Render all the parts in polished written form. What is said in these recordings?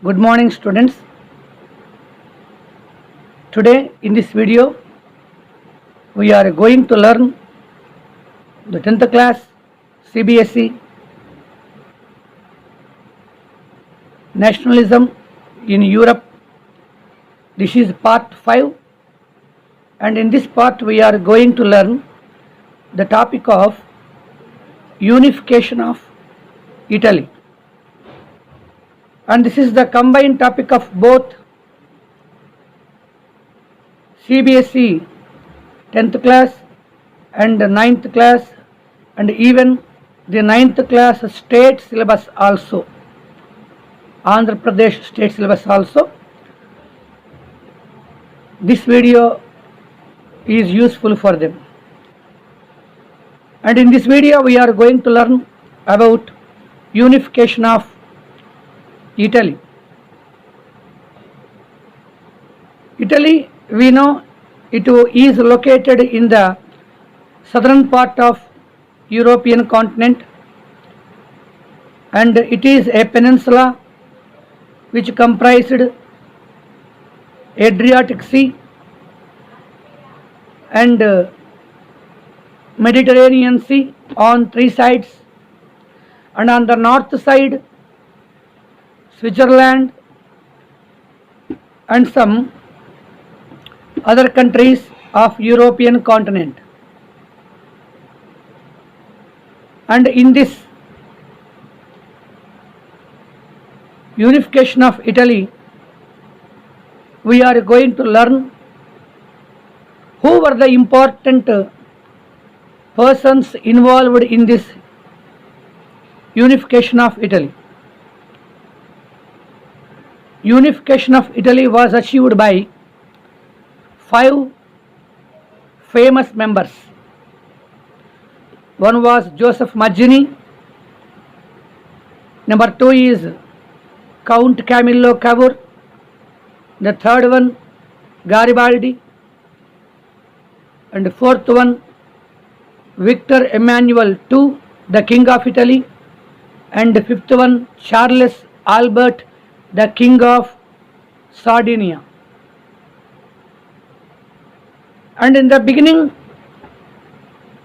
Good morning, students. Today in this video we are going to learn the 10th class CBSE Nationalism in Europe. This is part 5, and in this part we are going to learn the topic of unification of Italy, and this is the combined topic of both CBSE 10th class and 9th class, and even the 9th class state syllabus also, Andhra Pradesh state syllabus also. This video is useful for them, and in this video we are going to learn about unification of Italy. Italy, we know it is located in the southern part of European continent, and it is a peninsula which comprised Adriatic Sea and Mediterranean Sea on three sides, and on the north side Switzerland and some other countries of European continent. And in this unification of Italy, we are going to learn who were the important persons involved in this unification of Italy. Unification of Italy was achieved by 5 famous members. One was Joseph Mazzini, number 2 is Count Camillo Cavour, the third one Garibaldi, and the fourth one Victor Emmanuel II, the King of Italy, and the fifth one Charles Albert, the King of Sardinia. And in the beginning,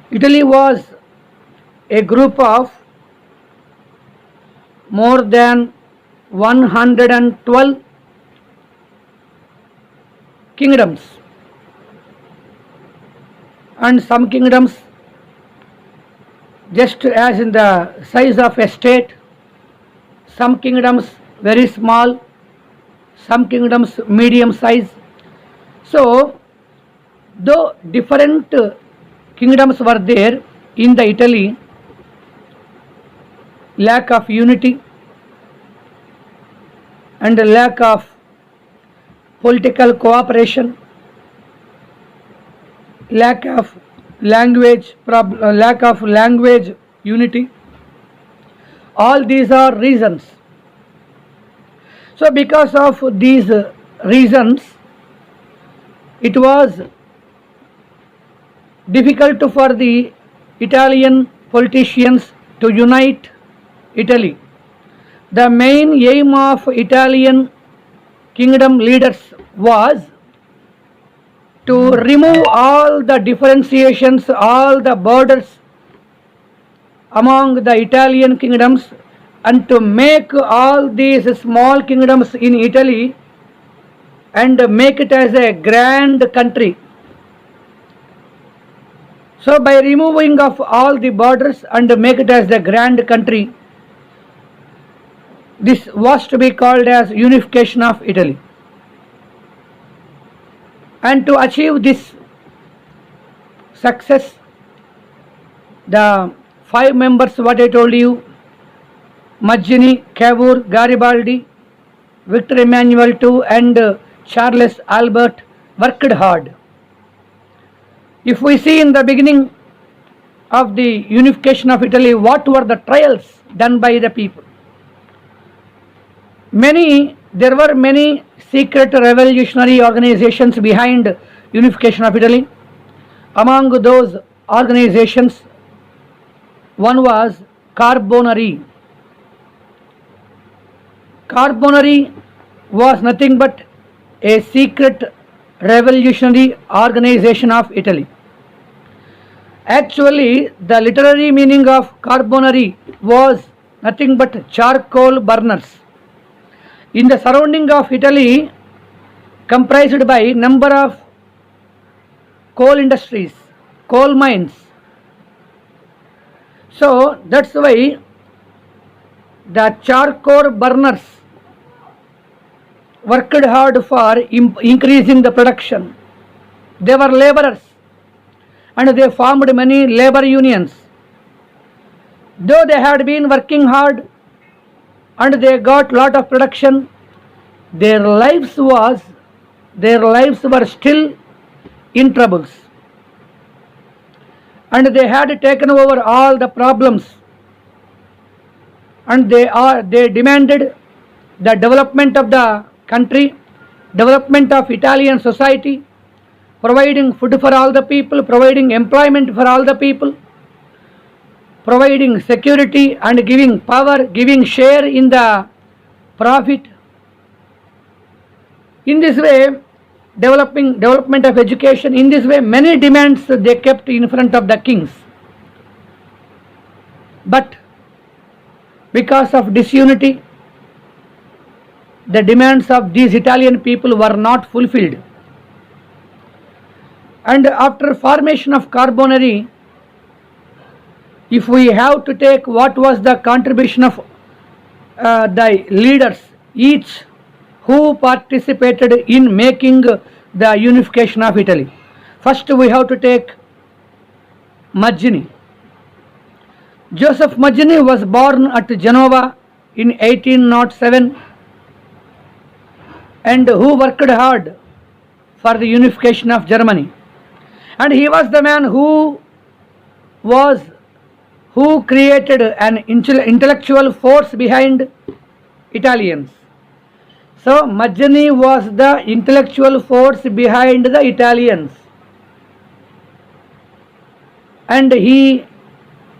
Italy was a group of more than 112 kingdoms, and some kingdoms just as in the size of a state, some kingdoms very small, some kingdoms medium size. So though different kingdoms were there in the Italy, lack of unity and lack of political cooperation, lack of language unity, all these are reasons. So because of these reasons, it was difficult for the Italian politicians to unite Italy. The main aim of Italian kingdom leaders was to remove all the differentiations, all the borders among the Italian kingdoms, and to make all these small kingdoms in Italy and make it as a grand country. So by removing of all the borders and make it as the grand country, this was to be called as unification of Italy. And to achieve this success, the 5 members what I told you, Mazzini, Cavour, Garibaldi, Victor Emmanuel II and Charles Albert worked hard. If we see in the beginning of the unification of Italy, what were the trials done by the people? There were many secret revolutionary organizations behind unification of Italy. Among those organizations, one was Carbonari. Carbonari was nothing but a secret revolutionary organization of Italy. Actually, the literary meaning of Carbonari was nothing but charcoal burners. In the surrounding of Italy, comprised by number of coal industries, coal mines. So that's why the charcoal burners worked hard for increasing the production. They were laborers and they formed many labor unions. Though they had been working hard and they got lot of production, their lives were still in troubles. And they had taken over all the problems, and they demanded the development of the country, development of Italian society, providing food for all the people, providing employment for all the people, providing security and giving power, giving share in the profit. In this way, development of education. In this way, many demands they kept in front of the kings. But because of disunity, the demands of these Italian people were not fulfilled. And after formation of Carbonari, if we have to take what was the contribution of the leaders, each who participated in making the unification of Italy. First we have to take Mazzini. Joseph Mazzini was born at Genova in 1807 and who worked hard for the unification of Germany. And he was the man who created an intellectual force behind Italians. So Mazzini was the intellectual force behind the Italians, and he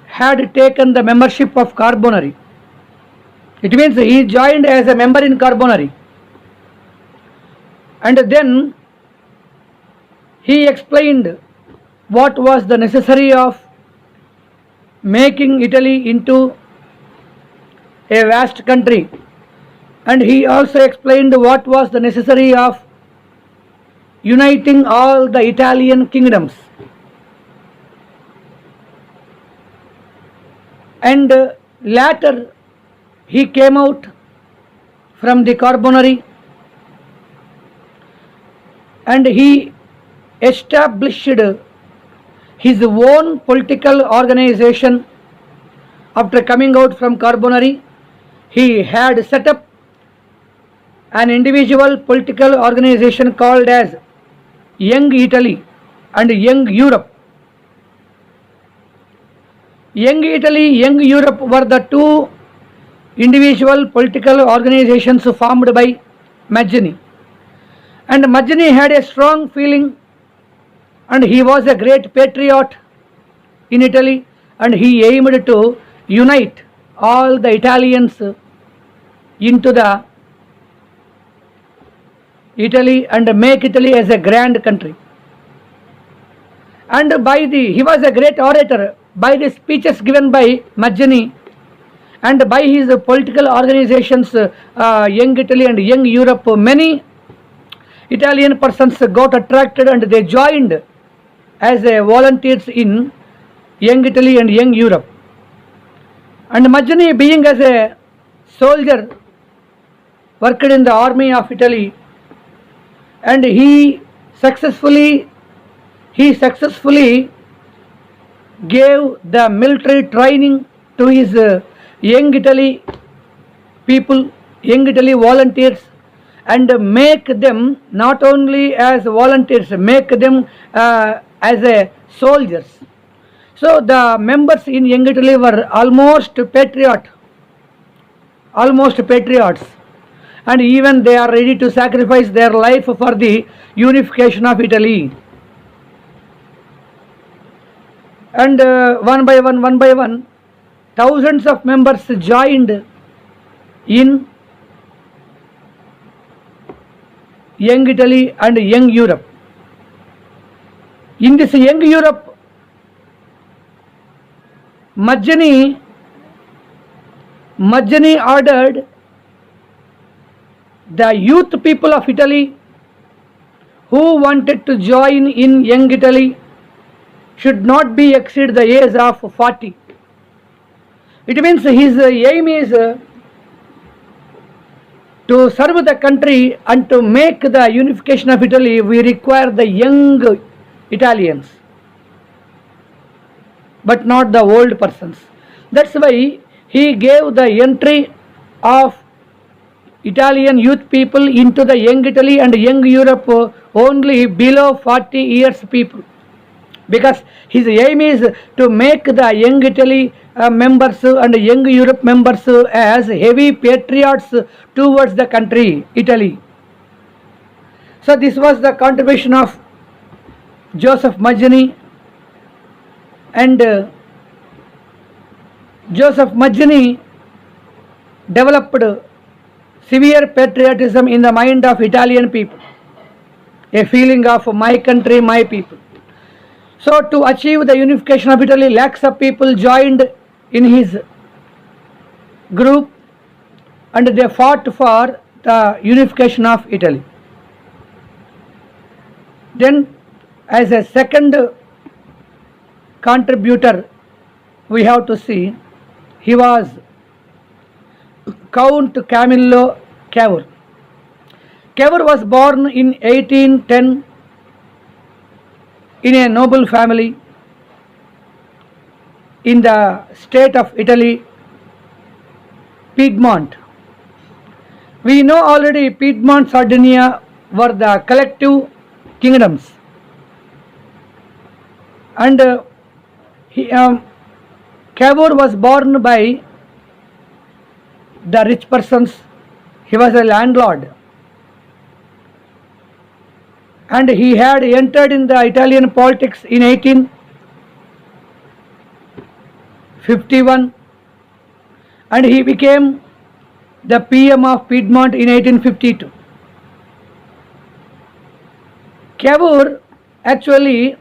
had taken the membership of Carbonari. It means he joined as a member in Carbonari, and then he explained what was the necessary of making Italy into a vast country, and he also explained what was the necessary of uniting all the Italian kingdoms. And later he came out from the Carbonari and he established his own political organization. After coming out from Carbonari, he had set up an individual political organization called as Young Italy and Young Europe. Young Italy, Young Europe were the two individual political organizations formed by Mazzini. And Mazzini had a strong feeling, and he was a great patriot in Italy, and he aimed to unite all the Italians into the Italy and make Italy as a grand country. And he was a great orator. By the speeches given by Mazzini and by his political organizations, Young Italy and Young Europe, many Italian persons got attracted and they joined as volunteers in Young Italy and Young Europe. And Mazzini, being as a soldier, worked in the army of Italy, and he successfully gave the military training to his Young Italy people, Young Italy volunteers, and make them not only as volunteers, make them as a soldiers. So the members in Young Italy were almost patriots, and even they are ready to sacrifice their life for the unification of Italy. And one by one, thousands of members joined in Young Italy and Young Europe. In this Young Europe, Mazzini ordered the youth people of Italy who wanted to join in Young Italy should not be exceed the age of 40. It means his aim is to serve the country and to make the unification of Italy. We require the young Italians, but not the old persons. That's why he gave the entry of Italian youth people into the Young Italy and Young Europe only below 40 years people, because his aim is to make the Young Italy members and Young Europe members as heavy patriots towards the country Italy. So this was the contribution of Joseph Mazzini, and Joseph Mazzini developed severe patriotism in the mind of Italian people, a feeling of my country, my people. So to achieve the unification of Italy, lakhs of people joined in his group and they fought for the unification of Italy. Then as a second contributor we have to see, he was Count Camillo Cavour. Cavour was born in 1810 in a noble family in the state of Italy, Piedmont. We know already Piedmont, Sardinia were the collective kingdoms, and Cavour was born by the rich persons. He was a landlord, and he had entered in the Italian politics in 1851, and he became the PM of Piedmont in 1852. Cavour, actually,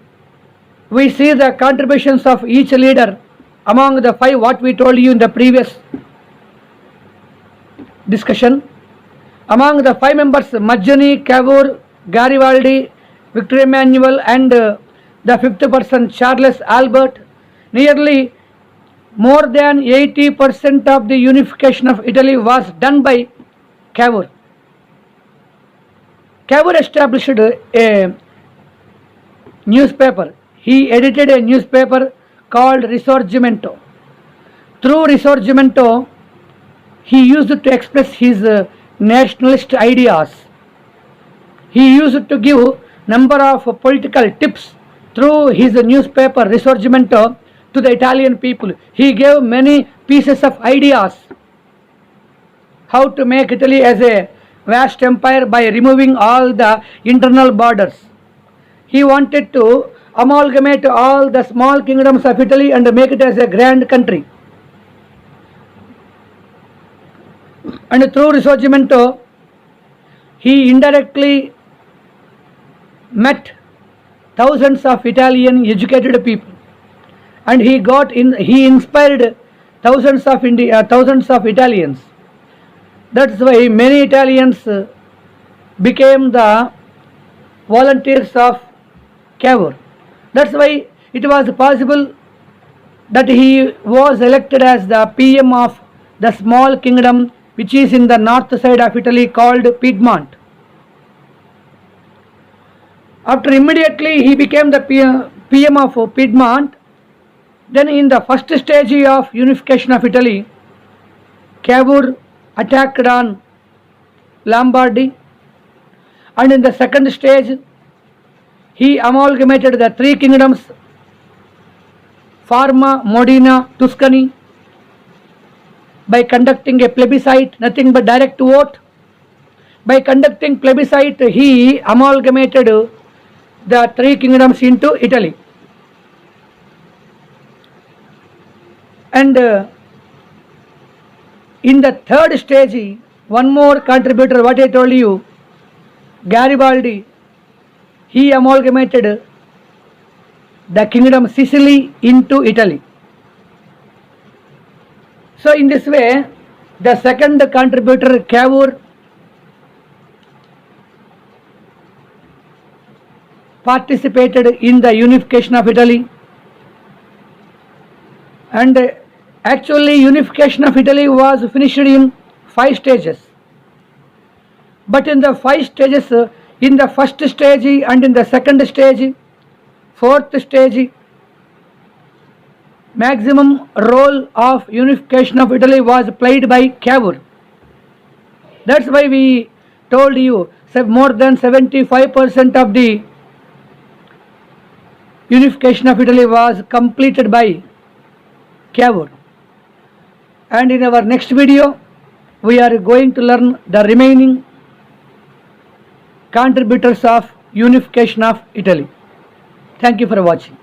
we see the contributions of each leader among the five what we told you in the previous discussion. Among the five members, Mazzini, Cavour, Garibaldi, Victor Emmanuel, and the fifth person, Charles Albert, nearly more than 80% of the unification of Italy was done by Cavour. Cavour established a newspaper. He edited a newspaper called Risorgimento. Through Risorgimento, he used to express his nationalist ideas. He used to give number of political tips through his newspaper Risorgimento to the Italian people. He gave many pieces of ideas how to make Italy as a vast empire by removing all the internal borders. He wanted to amalgamate all the small kingdoms of Italy and make it as a grand country. And through Risorgimento, he indirectly met thousands of Italian educated people, and he inspired thousands of Italians. That's why many Italians became the volunteers of Cavour. That's why it was possible that he was elected as the PM of the small kingdom which is in the north side of Italy called Piedmont. After immediately he became the PM of Piedmont. Then in the first stage of unification of Italy, Cavour attacked on Lombardy, and in the second stage he amalgamated the three kingdoms, Parma, Modena, Tuscany, by conducting a plebiscite, nothing but direct vote. By conducting plebiscite, he amalgamated the three kingdoms into Italy. And in the third stage, one more contributor, what I told you, Garibaldi, he amalgamated the kingdom Sicily into Italy. So in this way, the second contributor Cavour participated in the unification of Italy, and actually unification of Italy was finished in 5 stages. But in the 5 stages, in the first stage and in the second stage, fourth stage, maximum role of unification of Italy was played by Cavour. That's why we told you more than 75% of the unification of Italy was completed by Cavour. And in our next video, we are going to learn the remaining contributors of unification of Italy. Thank you for watching.